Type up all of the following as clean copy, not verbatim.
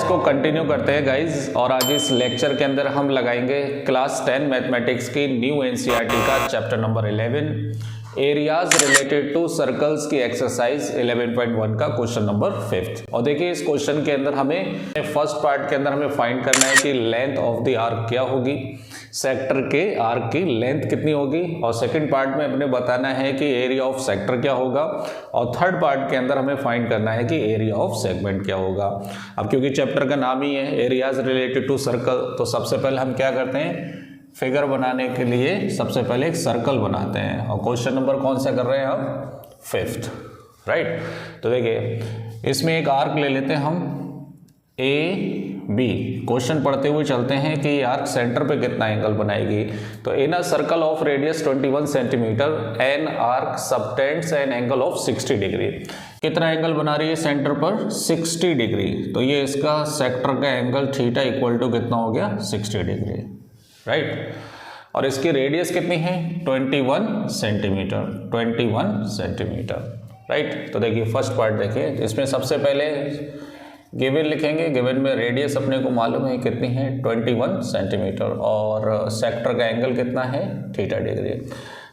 को कंटिन्यू करते हैं गाइज, और आज इस लेक्चर के अंदर हम लगाएंगे क्लास 10 मैथमेटिक्स की न्यू एनसीईआरटी का chapter number 11 areas related to circles की एक्सरसाइज 11.1 का क्वेश्चन नंबर 5। और देखिए इस क्वेश्चन के अंदर हमें फर्स्ट पार्ट के अंदर हमें फाइंड करना है कि लेंथ ऑफ द आर्क क्या होगी, सेक्टर के आर्क की लेंथ कितनी होगी, और सेकंड पार्ट में अपने बताना है कि एरिया ऑफ सेक्टर क्या होगा, और थर्ड पार्ट के अंदर हमें फाइंड करना है कि एरिया ऑफ सेगमेंट क्या होगा। अब क्योंकि चैप्टर का नाम ही है एरियाज रिलेटेड टू सर्कल, तो सबसे पहले हम क्या करते हैं, फिगर बनाने के लिए सबसे पहले एक सर्कल बनाते हैं। और क्वेश्चन नंबर कौन सा कर रहे हैं हम, 5th, राइट। तो देखिए इसमें एक आर्क ले लेते हैं हम AB। क्वेश्चन पढ़ते हुए चलते हैं कि आर्क सेंटर पे कितना एंगल बनाएगी। तो in a circle of radius 21 centimetre an arc subtends an angle of 60 degree. कितना एंगल बना रही है सेंटर पर, 60 डिग्री। तो ये इसका सेक्टर का एंगल थीटा इक्वल टू कितना हो गया, 60 डिग्री, राइट। और इसकी रेडियस कितनी है, 21 सेंटीमीटर, 21 सेंटीमीटर, राइट। तो देखिए फर्स्ट पार्ट देखिए, इसमें सबसे पहले गिवन लिखेंगे। गिवन में रेडियस अपने को मालूम है कितनी है, 21 सेंटीमीटर, और सेक्टर का एंगल कितना है, थीटा डिग्री।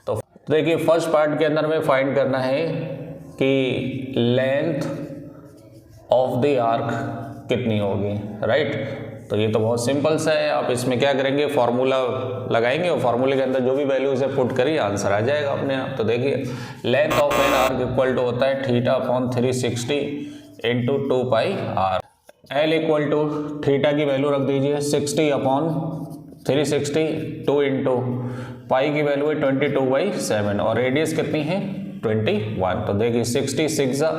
तो देखिए फर्स्ट पार्ट के अंदर हमें फाइंड करना है कि लेंथ ऑफ द आर्क कितनी होगी, राइट। तो ये तो बहुत सिंपल सा है। आप इसमें क्या करेंगे, फॉर्मूला लगाएंगे और फार्मूले के अंदर जो भी वैल्यूज है पुट करिए, आंसर आ जाएगा अपने आप। तो देखिए length of an arc equal to होता है theta upon 360 into 2 pi r. L equal to theta की वैल्यू रख दीजिए 60 अपॉन 360, 2 इंटू पाई की वैल्यू है 22/7, और रेडियस कितनी है 21। तो देखिए 60 6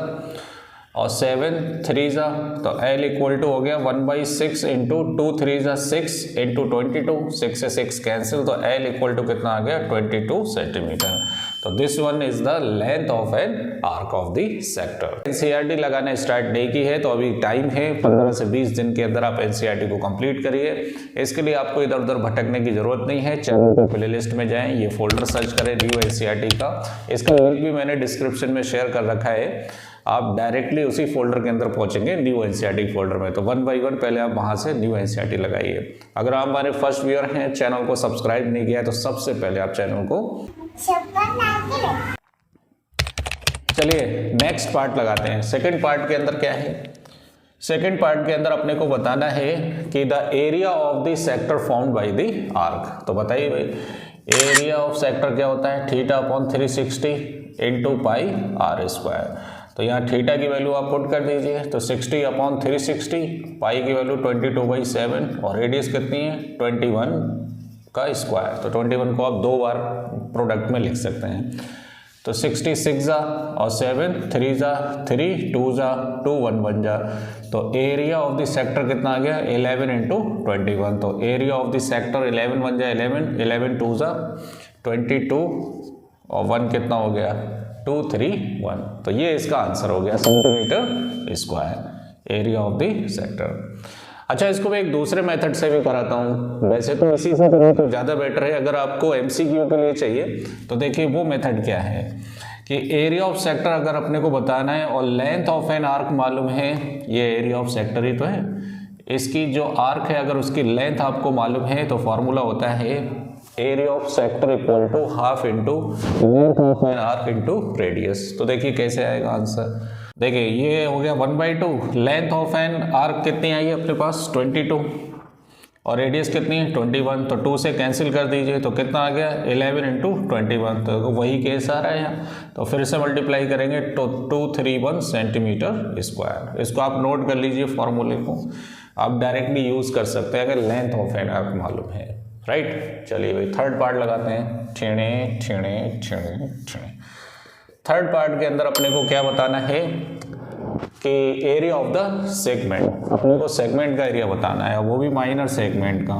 और 7 3 जा, तो एल इक्वल टू हो गया 1/6 इंटू 2 3 जा 6 इंटू 22, 6 से 6 कैंसिल, तो एल इक्वल टू कितना आ गया 22 सेंटीमीटर। तो this one is the length of an arc of the sector. NCERT लगाना स्टार्ट नहीं की है तो अभी टाइम है, 15 से 20 दिन के अंदर आप एनसीईआरटी को कंप्लीट करिए। इसके लिए आपको इधर उधर भटकने की जरूरत नहीं है। चैनल पे प्लेलिस्ट में जाएं, ये फोल्डर सर्च करें न्यू एनसीईआरटी का, इसका लिंक भी मैंने डिस्क्रिप्शन में शेयर कर रखा है। आप डायरेक्टली उसी फोल्डर के अंदर पहुंचेंगे न्यू एनसीईआरटी फोल्डर में। तो 1 बाय 1 पहले आप वहां से न्यू एनसीईआरटी लगाइए। अगर आप हमारे फर्स्ट व्यूअर हैं, चैनल को सब्सक्राइब नहीं किया है, तो सबसे पहले आप चैनल को चलिए नेक्स्ट पार्ट लगाते हैं। सेकंड पार्ट के अंदर क्या है, सेकंड पार्ट के अंदर अपने को बताना है कि the area of the sector formed by the arc. तो बताइए भाई, एरिया ऑफ सेक्टर क्या होता है, theta upon 360 into pi r square. तो यहाँ थीटा की वैल्यू आप पुट कर दीजिए, तो 60 अपॉन 360, पाई की वैल्यू 22/7, और रेडियस कितनी है 21 का स्क्वायर। तो 21 को आप 2 बार प्रोडक्ट में लिख सकते हैं। तो 60 6 जा और 7 3 जा 3 2 जा 2 1 1 जा, तो एरिया ऑफ द सेक्टर कितना आ गया 11 इंटू 21। तो एरिया ऑफ द सेक्टर 11 1 जा 11, 11 2 जा 22, और 1 कितना हो गया 2 3 1। तो ये इसका आंसर हो गया centimetre square, area of the sector. अच्छा, इसको मैं एक दूसरे मेथड से भी कराता हूँ। वैसे तो इसी से करें तो ज़्यादा बेटर है। अगर आपको एमसीक्यू के लिए चाहिए तो देखिए वो मेथड क्या है कि एरिया ऑफ सेक्टर अगर अपने को बताना है और लेंथ ऑफ एन आर्क मालूम है, ये एरिया ऑफ सेक्टर ही तो है, इसकी जो आर्क है अगर उसकी लेंथ आपको मालूम है तो फॉर्मूला होता है area of sector equal to half into length of an arc into radius. तो देखिए कैसे आएगा आंसर। देखिए ये हो गया 1/2, लेंथ ऑफ एन आर्क कितनी आई है अपने पास 22, और रेडियस कितनी है 21। तो 2 से कैंसिल कर दीजिए, तो कितना आ गया 11 इंटू 21। तो वही केस आ रहा है यहाँ। तो फिर से मल्टीप्लाई करेंगे तो 231 सेंटीमीटर स्क्वायर। इसको आप नोट कर लीजिए, फॉर्मूले को आप डायरेक्टली यूज़ कर सकते हैं अगर लेंथ ऑफ एन आर्क मालूम है, राइट। चलिए भाई थर्ड पार्ट लगाते हैं। ठेणे ठेणे ठेणे ठेणे। थर्ड पार्ट के अंदर अपने को क्या बताना है कि एरिया ऑफ द सेगमेंट, अपने को सेगमेंट का एरिया बताना है, वो भी माइनर सेगमेंट का।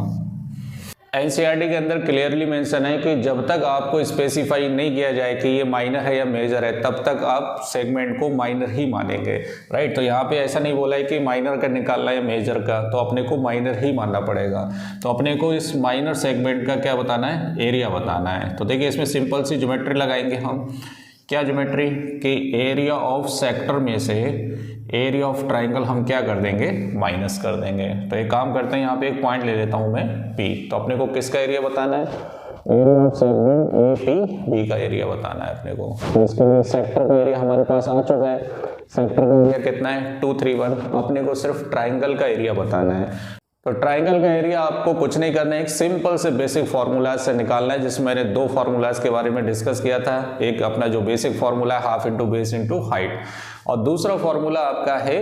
एनसीईआरटी के अंदर क्लियरली मेंशन है कि जब तक आपको स्पेसिफाई नहीं किया जाए कि ये माइनर है या मेजर है, तब तक आप सेगमेंट को माइनर ही मानेंगे, राइट। तो यहाँ पे ऐसा नहीं बोला है कि माइनर का निकालना है या मेजर का, तो अपने को माइनर ही मानना पड़ेगा। तो अपने को इस माइनर सेगमेंट का क्या बताना है, एरिया बताना है। तो देखिए इसमें सिंपल सी ज्योमेट्री लगाएंगे हम। क्या ज्योमेट्री कि एरिया ऑफ सेक्टर में से एरिया ऑफ ट्राइंगल हम क्या कर देंगे, माइनस कर देंगे। तो एक काम करते हैं, यहाँ पे एक पॉइंट ले लेता हूँ मैं P। तो अपने को किसका एरिया बताना है, एरिया ऑफ सेगमेंट APB का एरिया बताना है अपने को। तो इसके लिए सेक्टर का एरिया हमारे पास आ चुका है। सेक्टर का एरिया कितना है 231। अपने को सिर्फ ट्राइंगल का एरिया बताना है। तो ट्राइंगल का एरिया आपको कुछ नहीं करना है, एक सिंपल से बेसिक फार्मूलाज से निकालना है, जिसमें मैंने दो फार्मूलाज के बारे में डिस्कस किया था। एक अपना जो बेसिक फार्मूला है half into base into height, और दूसरा फार्मूला आपका है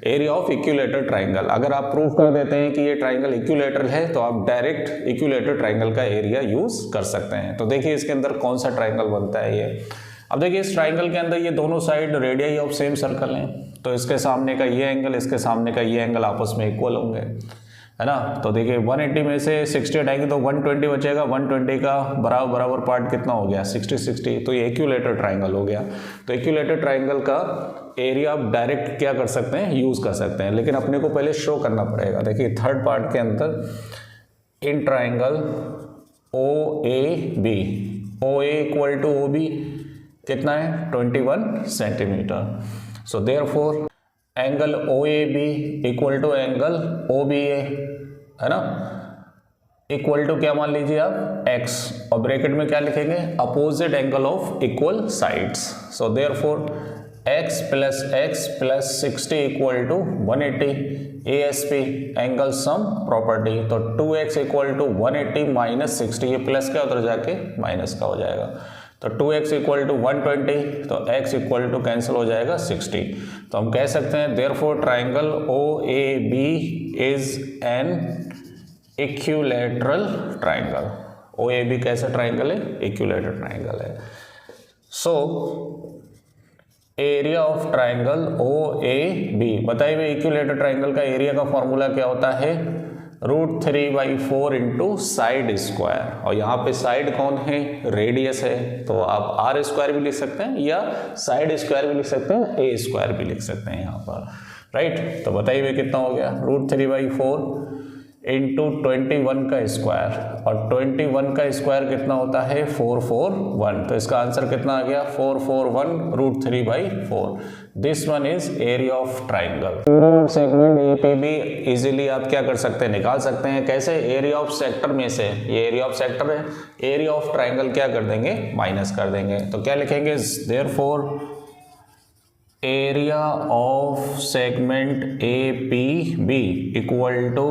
एरिया ऑफ इक्विलेटरल ट्राइंगल। अगर आप प्रूव कर देते हैं कि ये ट्राइंगल इक्विलेटरल है तो आप डायरेक्ट इक्विलेटरल ट्राइंगल का एरिया यूज कर सकते हैं। तो देखिए इसके अंदर कौन सा ट्राइंगल बनता है ये। अब देखिए इस ट्राइंगल के अंदर ये दोनों side radii of same circle हैं, तो इसके सामने का ये एंगल, इसके सामने का ये एंगल आपस में इक्वल होंगे, है ना। तो देखिए 180 में से 60 हटाएंगे तो 120 बचेगा। 120 का बराबर पार्ट कितना हो गया, 60। तो ये इक्विलेटरल ट्राइंगल हो गया। तो इक्विलेटरल ट्राइंगल का एरिया आप डायरेक्ट क्या कर सकते हैं, यूज कर सकते हैं, लेकिन अपने को पहले शो करना पड़ेगा। देखिए थर्ड पार्ट के अंदर in triangle OAB, OA equal to OB कितना है 21 centimetre. So therefore angle OAB equal to angle OBA, है ना, इक्वल टू क्या मान लीजिए आप x, और ब्रैकेट में क्या लिखेंगे, opposite angle of equal sides. So therefore x plus 60 equal to 180 ASP angle sum property. तो 2x इक्वल टू 180 माइनस 60, ये प्लस का उधर जाके माइनस का हो जाएगा। तो 2x इक्वल टू 120, तो x इक्वल टू कैंसिल हो जाएगा 60। तो हम कह सकते हैं therefore triangle OAB is an equilateral triangle. OAB कैसा ट्राइंगल है, इक्विलैटरल ट्राइंगल है। So area of triangle OAB, बताइए इक्विलैटरल ट्राइंगल का एरिया का फॉर्मूला क्या होता है, √3/4 इंटू साइड स्क्वायर, और यहाँ पे साइड कौन है, रेडियस है, तो आप R स्क्वायर भी लिख सकते हैं या साइड स्क्वायर भी लिख सकते हैं, A स्क्वायर भी लिख सकते हैं यहाँ पर, राइट। तो बताइए कितना हो गया, √3/4 इंटू 21 का स्क्वायर, और 21 का स्क्वायर कितना होता है 441। तो इसका आंसर कितना आ गया 441 √3/4। This one is area of triangle. Segment APB easily आप क्या कर सकते हैं, निकाल सकते हैं। कैसे, एरिया ऑफ सेक्टर में से, ये एरिया ऑफ सेक्टर है, एरिया ऑफ ट्राइंगल क्या कर देंगे, माइनस कर देंगे। तो क्या लिखेंगे, therefore area of segment APB equal to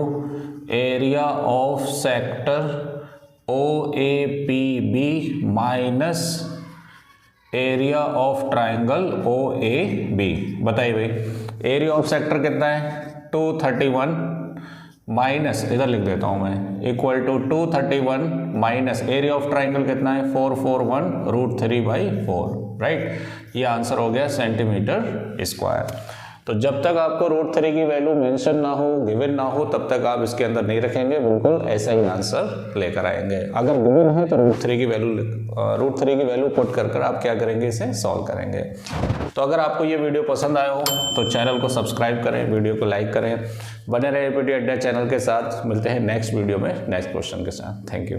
area of sector OAPB minus area of triangle OAB। बताइए भाई एरिया ऑफ सेक्टर कितना है 231 माइनस, इधर लिख देता हूं मैं, equal to 231 minus area of triangle कितना है 441 √3/4, राइट। ये आंसर हो गया सेंटीमीटर स्क्वायर। तो जब तक आपको √3 की वैल्यू मेंशन ना हो, गिवन ना हो, तब तक आप इसके अंदर नहीं रखेंगे, बिल्कुल ऐसा ही आंसर लेकर आएंगे। अगर गिवन है तो √3 की वैल्यू पुट कर आप क्या करेंगे, इसे सॉल्व करेंगे। तो अगर आपको ये वीडियो पसंद आया हो तो चैनल को सब्सक्राइब करें, वीडियो को लाइक करें, बने रहे एपीटी अड्डा चैनल के साथ। मिलते हैं नेक्स्ट वीडियो में नेक्स्ट क्वेश्चन के साथ। Thank you.